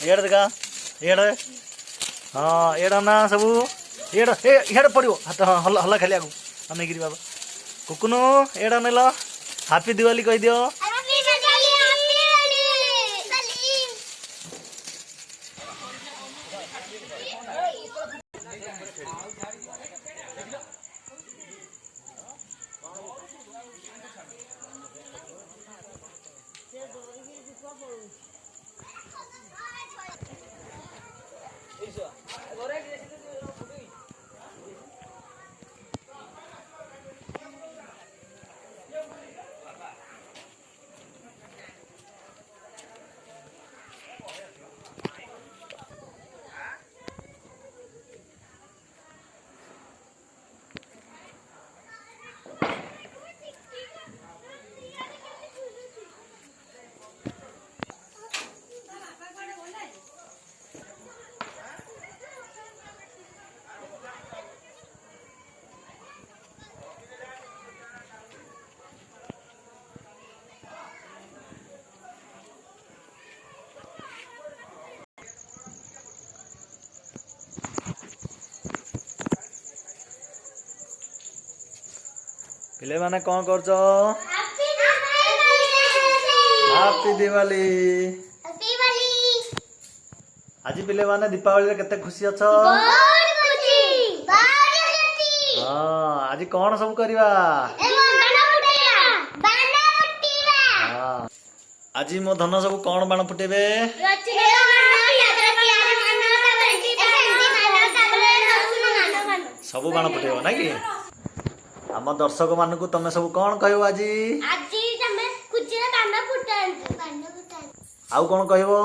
एड़ देखा एड़ हाँ एड़ ना सबू एड़ हेड़ पड़ो हाथ हल्ला हल्ला खाली आगु अने गिरी बाबा कुकुनु एड़ नेल हैप्पी दिवाली कह दियो पिले माने कौन करछ हैप्पी दिवाली आज पिले माने दीपावली रे केते खुशी अछ हां आज कौन सब करबा आज मो धन सब कौन बाण फुटेबे सब बाण फुटेबो ना कि आम दर्शक मानक तमे सब कौन कहबो आज आउ कौन कहबो